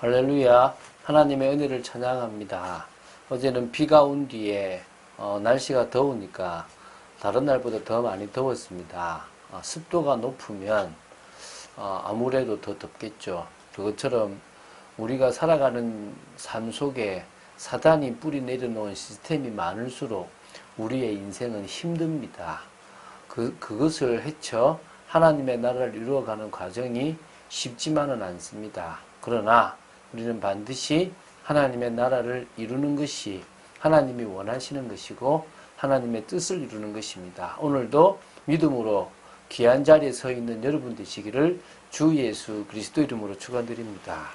할렐루야. 하나님의 은혜를 찬양합니다. 어제는 비가 온 뒤에 날씨가 더우니까 다른 날보다 더 많이 더웠습니다. 습도가 높으면 아무래도 더 덥겠죠. 그것처럼 우리가 살아가는 삶 속에 사단이 뿌리 내려놓은 시스템이 많을수록 우리의 인생은 힘듭니다. 그것을 헤쳐 하나님의 나라를 이루어가는 과정이 쉽지만은 않습니다. 그러나 우리는 반드시 하나님의 나라를 이루는 것이 하나님이 원하시는 것이고 하나님의 뜻을 이루는 것입니다. 오늘도 믿음으로 귀한 자리에 서 있는 여러분 되시기를 주 예수 그리스도 이름으로 축원드립니다.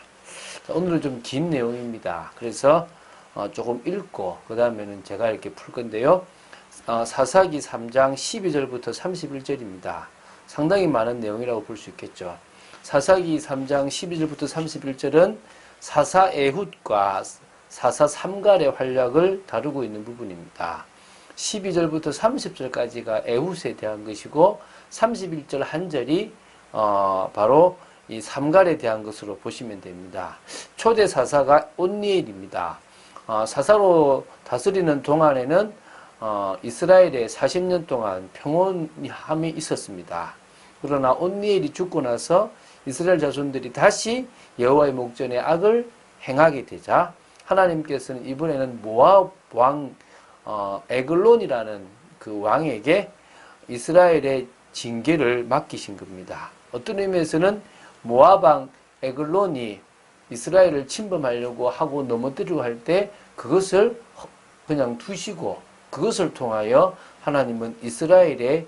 오늘은 좀 긴 내용입니다. 그래서 조금 읽고 그 다음에는 제가 이렇게 풀 건데요. 사사기 3장 12절부터 31절입니다. 상당히 많은 내용이라고 볼 수 있겠죠. 사사기 3장 12절부터 31절은 사사 에훗과 사사 삼갈의 활약을 다루고 있는 부분입니다. 12절부터 30절까지가 에훗에 대한 것이고 31절 한 절이 바로 이 삼갈에 대한 것으로 보시면 됩니다. 초대 사사가 온니엘입니다. 사사로 다스리는 동안에는 이스라엘에 40년 동안 평온함이 있었습니다. 그러나 온니엘이 죽고 나서 이스라엘 자손들이 다시 여호와의 목전에 악을 행하게 되자 하나님께서는 이번에는 모압 왕 에글론이라는 그 왕에게 이스라엘의 징계를 맡기신 겁니다. 어떤 의미에서는 모압 왕 에글론이 이스라엘을 침범하려고 하고 넘어뜨리려고 할 때 그것을 그냥 두시고 그것을 통하여 하나님은 이스라엘의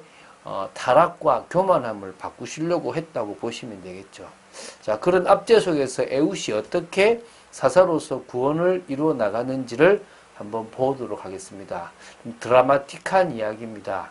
타락과 교만함을 바꾸시려고 했다고 보시면 되겠죠. 자, 그런 압제 속에서 에훗이 어떻게 사사로서 구원을 이루어 나가는지를 한번 보도록 하겠습니다. 좀 드라마틱한 이야기입니다.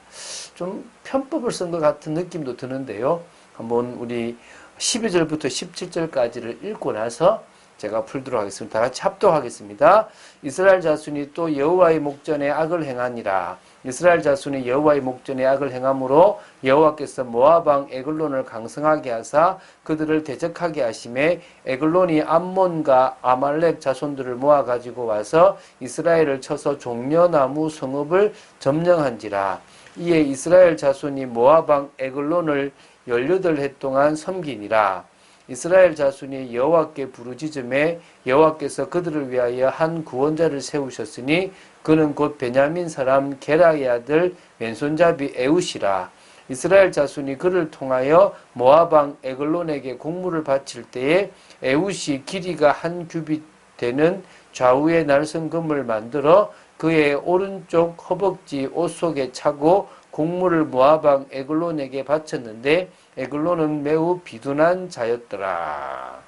좀 편법을 쓴 것 같은 느낌도 드는데요. 한번 우리 12절부터 17절까지를 읽고 나서 제가 풀도록 하겠습니다. 다 같이 합독하겠습니다. 이스라엘 자손이 또 여호와의 목전에 악을 행하니라. 이스라엘 자손이 여호와의 목전에 악을 행함으로 여호와께서 모압 왕 에글론을 강성하게 하사 그들을 대적하게 하심에 에글론이 암몬과 아말렉 자손들을 모아 가지고 와서 이스라엘을 쳐서 종려나무 성읍을 점령한지라. 이에 이스라엘 자손이 모압 왕 에글론을 18해 동안 섬기니라. 이스라엘 자손이 여호와께 부르짖음에 여호와께서 그들을 위하여 한 구원자를 세우셨으니 그는 곧 베냐민 사람 게라의 아들 왼손잡이 에훗이라. 이스라엘 자손이 그를 통하여 모압 왕 에글론에게 공물을 바칠 때에 에훗이 길이가 한 규빗 되는 좌우의 날성금을 만들어 그의 오른쪽 허벅지 옷 속에 차고 공물을 모압 왕 에글론에게 바쳤는데 에글론은 매우 비둔한 자였더라.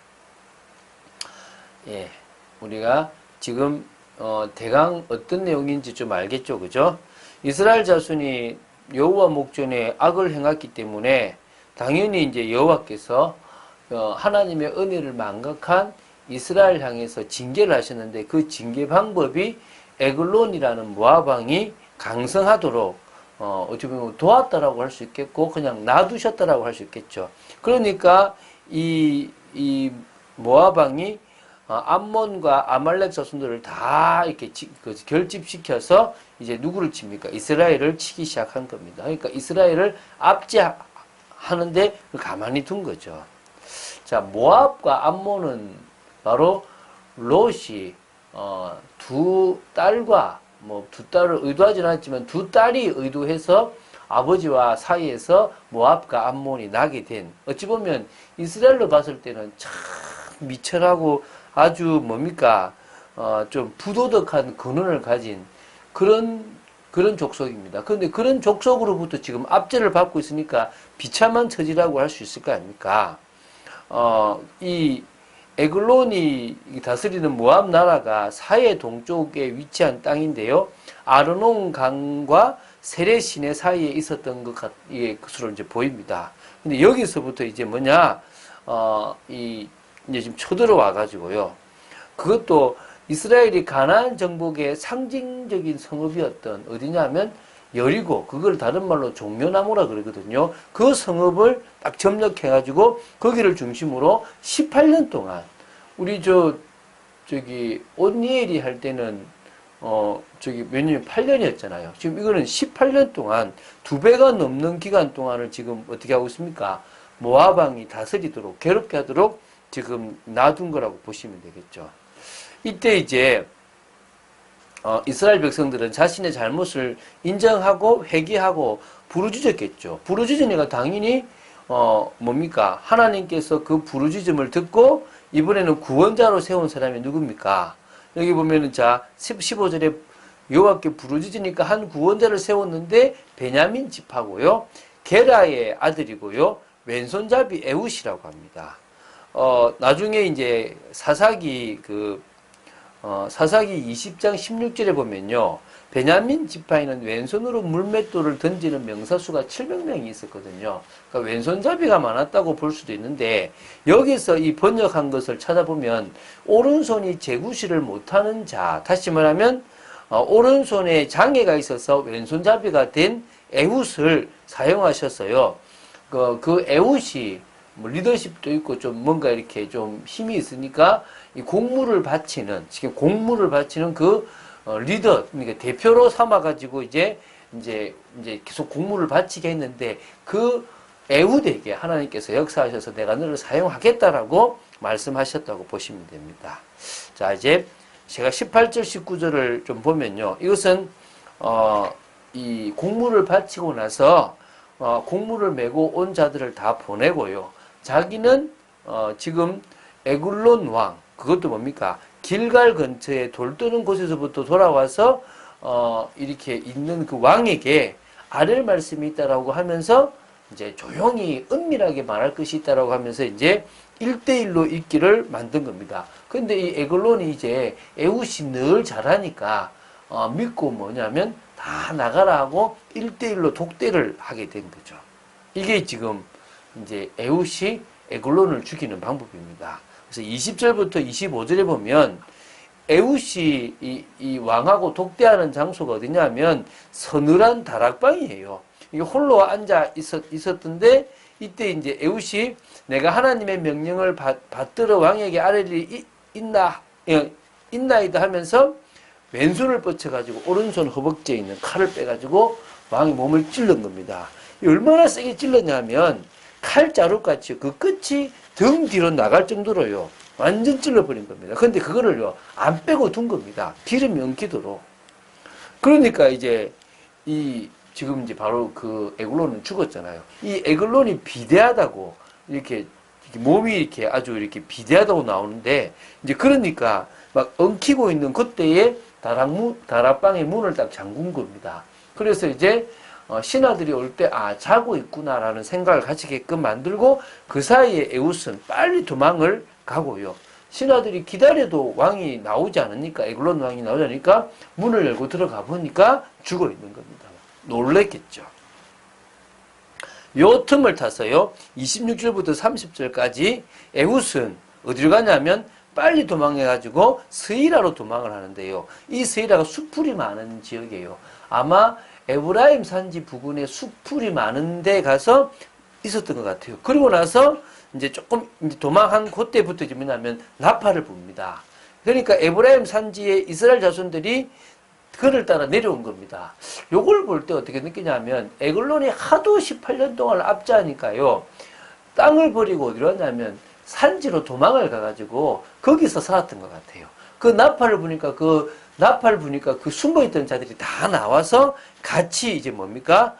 예, 우리가 지금 대강 어떤 내용인지 좀 알겠죠, 그죠? 이스라엘 자손이 여호와 목전에 악을 행했기 때문에 당연히 이제 여호와께서 하나님의 은혜를 망각한 이스라엘 향해서 징계를 하셨는데 그 징계 방법이 에글론이라는 모압 왕이 강성하도록 어찌 보면 도왔다라고 할 수 있겠고 그냥 놔두셨다라고 할 수 있겠죠. 그러니까 이 모압 왕이 암몬과 아말렉 자손들을 다 이렇게 결집시켜서 이제 누구를 칩니까? 이스라엘을 치기 시작한 겁니다. 그러니까 이스라엘을 압제하는데 가만히 둔 거죠. 자, 모압과 암몬은 바로 롯이 두 딸과 두 딸을 의도하지는 않았지만 두 딸이 의도해서 아버지와 사이에서 모압과 암몬이 나게 된 어찌 보면 이스라엘로 봤을 때는 참 미천하고 아주 뭡니까 좀 부도덕한 근원을 가진 그런 족속입니다. 그런데 그런 족속으로부터 지금 압제를 받고 있으니까 비참한 처지라고 할 수 있을 거 아닙니까? 이 에글론이 다스리는 모압 나라가 사해 동쪽에 위치한 땅인데요. 아르논 강과 세레 시내 사이에 있었던 것으로 이제 보입니다. 근데 여기서부터 이제 뭐냐, 이제 지금 쳐들어와 가지고요. 그것도 이스라엘이 가나안 정복의 상징적인 성읍이었던 어디냐면 여리고, 그걸 다른 말로 종려나무라 그러거든요. 그 성읍을 딱 점령해가지고 거기를 중심으로 18년 동안 우리 저기 온니엘이 할 때는 저기 몇 년, 8년이었잖아요. 지금 이거는 18년 동안 2배가 넘는 기간 동안을 지금 어떻게 하고 있습니까? 모압 왕이 다스리도록, 괴롭게 하도록 지금 놔둔 거라고 보시면 되겠죠. 이때 이제 이스라엘 백성들은 자신의 잘못을 인정하고 회개하고 부르짖었겠죠. 부르짖으니까 당연히 뭡니까? 하나님께서 그 부르짖음을 듣고 이번에는 구원자로 세운 사람이 누굽니까? 여기 보면은 자 15절에 여호와께 부르짖으니까 한 구원자를 세웠는데 베냐민 지파고요. 게라의 아들이고요. 왼손잡이 에훗이라고 합니다. 나중에 이제 사사기 20장 16절에 보면요. 베냐민 지파에는 왼손으로 물맷돌을 던지는 명사수가 700명이 있었거든요. 그러니까 왼손잡이가 많았다고 볼 수도 있는데 여기서 이 번역한 것을 찾아보면 오른손이 제구시를 못하는 자, 다시 말하면 오른손에 장애가 있어서 왼손잡이가 된 에훗을 사용하셨어요. 그 에훗이 뭐 리더십도 있고 좀 뭔가 이렇게 좀 힘이 있으니까 이 공물을 바치는, 지금 공물을 바치는 그 리더, 그러니까 대표로 삼아가지고 이제 계속 공물을 바치게 했는데 그 에훗에게 하나님께서 역사하셔서 내가 너를 사용하겠다라고 말씀하셨다고 보시면 됩니다. 자, 이제 제가 18절, 19절을 좀 보면요. 이것은, 이 공물을 바치고 나서, 공물을 메고 온 자들을 다 보내고요. 자기는, 지금 에글론 왕, 그것도 뭡니까? 길갈 근처에 돌 뜨는 곳에서부터 돌아와서 이렇게 있는 그 왕에게 아랠 말씀이 있다라고 하면서 이제 조용히 은밀하게 말할 것이 있다라고 하면서 이제 1대1로 있기를 만든 겁니다. 근데 이 에글론이 이제 에훗이 늘 잘하니까 믿고 뭐냐면 다 나가라 하고 1대1로 독대를 하게 된 거죠. 이게 지금 이제 에훗이 에글론을 죽이는 방법입니다. 그래서 20절부터 25절에 보면 에훗이 이 왕하고 독대하는 장소가 어디냐면 서늘한 다락방이에요. 이게 홀로 앉아 있었던데 이때 이제 에훗이 내가 하나님의 명령을 받들어 왕에게 아랠 일이 있나이다 하면서 왼손을 뻗쳐가지고 오른손 허벅지에 있는 칼을 빼가지고 왕의 몸을 찔른 겁니다. 얼마나 세게 찔렀냐면 칼자루같이 그 끝이 등 뒤로 나갈 정도로요. 완전 찔러버린 겁니다. 근데 그거를요, 안 빼고 둔 겁니다. 기름이 엉키도록. 그러니까 이제, 지금 이제 바로 그 에글론은 죽었잖아요. 이 에글론이 비대하다고, 이렇게 몸이 이렇게 아주 이렇게 비대하다고 나오는데, 이제 그러니까 막 엉키고 있는 그때에 다락방의 문을 딱 잠근 겁니다. 그래서 이제, 신하들이 올 때, 자고 있구나라는 생각을 가지게끔 만들고, 그 사이에 에훗은 빨리 도망을 가고요. 신하들이 기다려도 왕이 나오지 않으니까, 에글론 왕이 나오지 않으니까, 문을 열고 들어가 보니까 죽어 있는 겁니다. 놀랬겠죠. 요 틈을 타서요, 26절부터 30절까지 에훗은 어디로 가냐면, 빨리 도망해가지고 스이라로 도망을 하는데요. 이 스이라가 수풀이 많은 지역이에요. 아마 에브라임 산지 부근에 수풀이 많은 데 가서 있었던 것 같아요. 그리고 나서 이제 조금 이제 도망한 그때부터 이제 뭐냐면 나팔을 붑니다. 그러니까 에브라임 산지에 이스라엘 자손들이 그를 따라 내려온 겁니다. 요걸 볼 때 어떻게 느끼냐면 에글론이 하도 18년 동안 압제하니까요. 땅을 버리고 어디로 갔냐면 산지로 도망을 가가지고 거기서 살았던 것 같아요. 그 나팔을 부니까 그 숨어있던 자들이 다 나와서 같이 이제 뭡니까?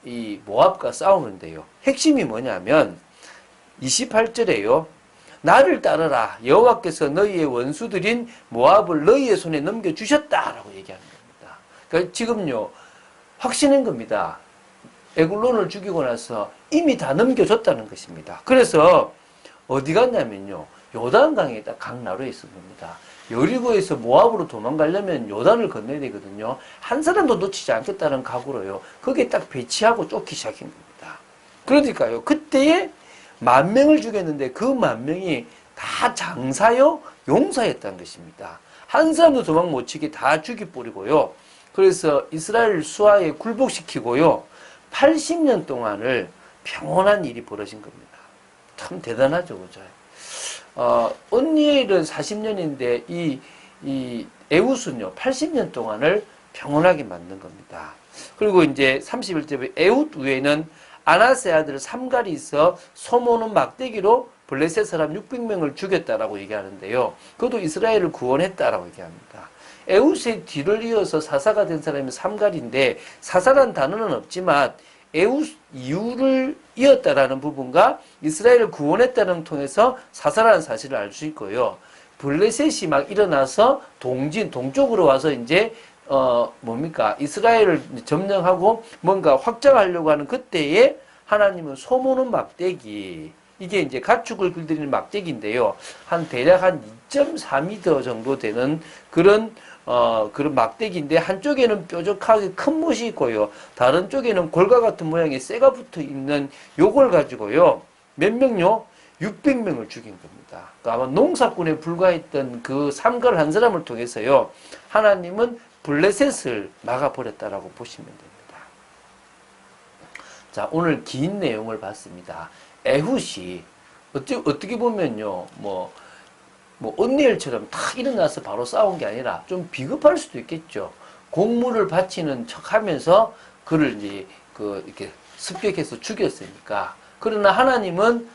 이 모압과 싸우는데요. 핵심이 뭐냐면 28절에요. 나를 따르라. 여호와께서 너희의 원수들인 모압을 너희의 손에 넘겨주셨다라고 얘기하는 겁니다. 그러니까 지금요. 확신한 겁니다. 에글론을 죽이고 나서 이미 다 넘겨줬다는 것입니다. 그래서 어디 갔냐면요. 요단강에 딱 강나루에 있은 겁니다. 여리고에서 모압으로 도망가려면 요단을 건너야 되거든요. 한 사람도 놓치지 않겠다는 각오로요. 거기에 딱 배치하고 쫓기 시작한 겁니다. 그러니까요. 그때에 10,000명을 죽였는데 그 10,000명이 다 장사요, 용사였다는 것입니다. 한 사람도 도망 못 치게 다 죽여버리고요. 그래서 이스라엘 수하에 굴복시키고요. 80년 동안을 평온한 일이 벌어진 겁니다. 참 대단하죠, 그죠? 언니엘은 40년인데 이 에훗은요 80년 동안을 평온하게 만든 겁니다. 그리고 이제 31절에 에훗 외에는 아나스의 아들 삼갈이 있어 소모는 막대기로 블레셋 사람 600명을 죽였다라고 얘기하는데요. 그것도 이스라엘을 구원했다라고 얘기합니다. 에훗의 뒤를 이어서 사사가 된 사람이 삼갈인데 사사란 단어는 없지만 에훗 이후를 이었다라는 부분과 이스라엘을 구원했다는 통해서 사사라는 사실을 알 수 있고요. 블레셋이 막 일어나서 동쪽으로 와서 이제 이스라엘을 점령하고 뭔가 확장하려고 하는 그때에 하나님은 소모는 막대기, 이게 이제 가축을 길들이는 막대기인데요. 대략 한 2.4m 정도 되는 그런 막대기인데, 한쪽에는 뾰족하게 큰 못이 있고요. 다른 쪽에는 골과 같은 모양의 쇠가 붙어 있는 요걸 가지고요. 몇 명요? 600명을 죽인 겁니다. 그러니까 아마 농사꾼에 불과했던 그 삼갈 한 사람을 통해서요. 하나님은 블레셋을 막아버렸다라고 보시면 됩니다. 자, 오늘 긴 내용을 봤습니다. 에훗이 어떻게 보면요, 언니엘처럼 탁 일어나서 바로 싸운 게 아니라 좀 비겁할 수도 있겠죠. 공물을 바치는 척 하면서 그를 이제 이렇게 습격해서 죽였으니까. 그러나 하나님은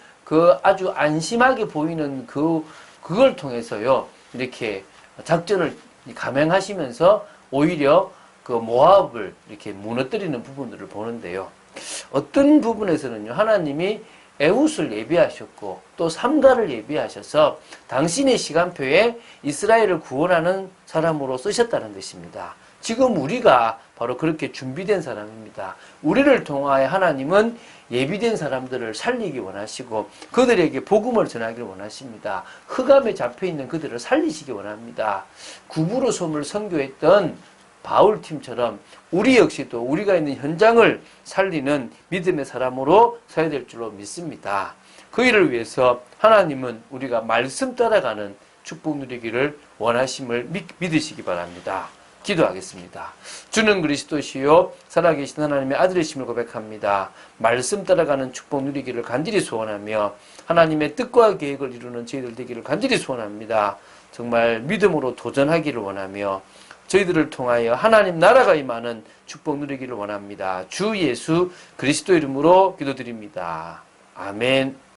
아주 안심하게 보이는 그걸 통해서요, 이렇게 작전을 감행하시면서 오히려 모압을 이렇게 무너뜨리는 부분들을 보는데요. 어떤 부분에서는요, 하나님이 에훗을 예비하셨고 또 삼갈을 예비하셔서 당신의 시간표에 이스라엘을 구원하는 사람으로 쓰셨다는 것입니다. 지금 우리가 바로 그렇게 준비된 사람입니다. 우리를 통하여 하나님은 예비된 사람들을 살리기 원하시고 그들에게 복음을 전하기를 원하십니다. 흑암에 잡혀있는 그들을 살리시기 원합니다. 구부로 섬을 선교했던 바울팀처럼 우리 역시도 우리가 있는 현장을 살리는 믿음의 사람으로 서야 될 줄로 믿습니다. 그 일을 위해서 하나님은 우리가 말씀 따라가는 축복 누리기를 원하심을 믿으시기 바랍니다. 기도하겠습니다. 주는 그리스도시요 살아계신 하나님의 아들이심을 고백합니다. 말씀 따라가는 축복 누리기를 간절히 소원하며 하나님의 뜻과 계획을 이루는 저희들 되기를 간절히 소원합니다. 정말 믿음으로 도전하기를 원하며 저희들을 통하여 하나님 나라가 임하는 축복 누리기를 원합니다. 주 예수 그리스도 이름으로 기도드립니다. 아멘.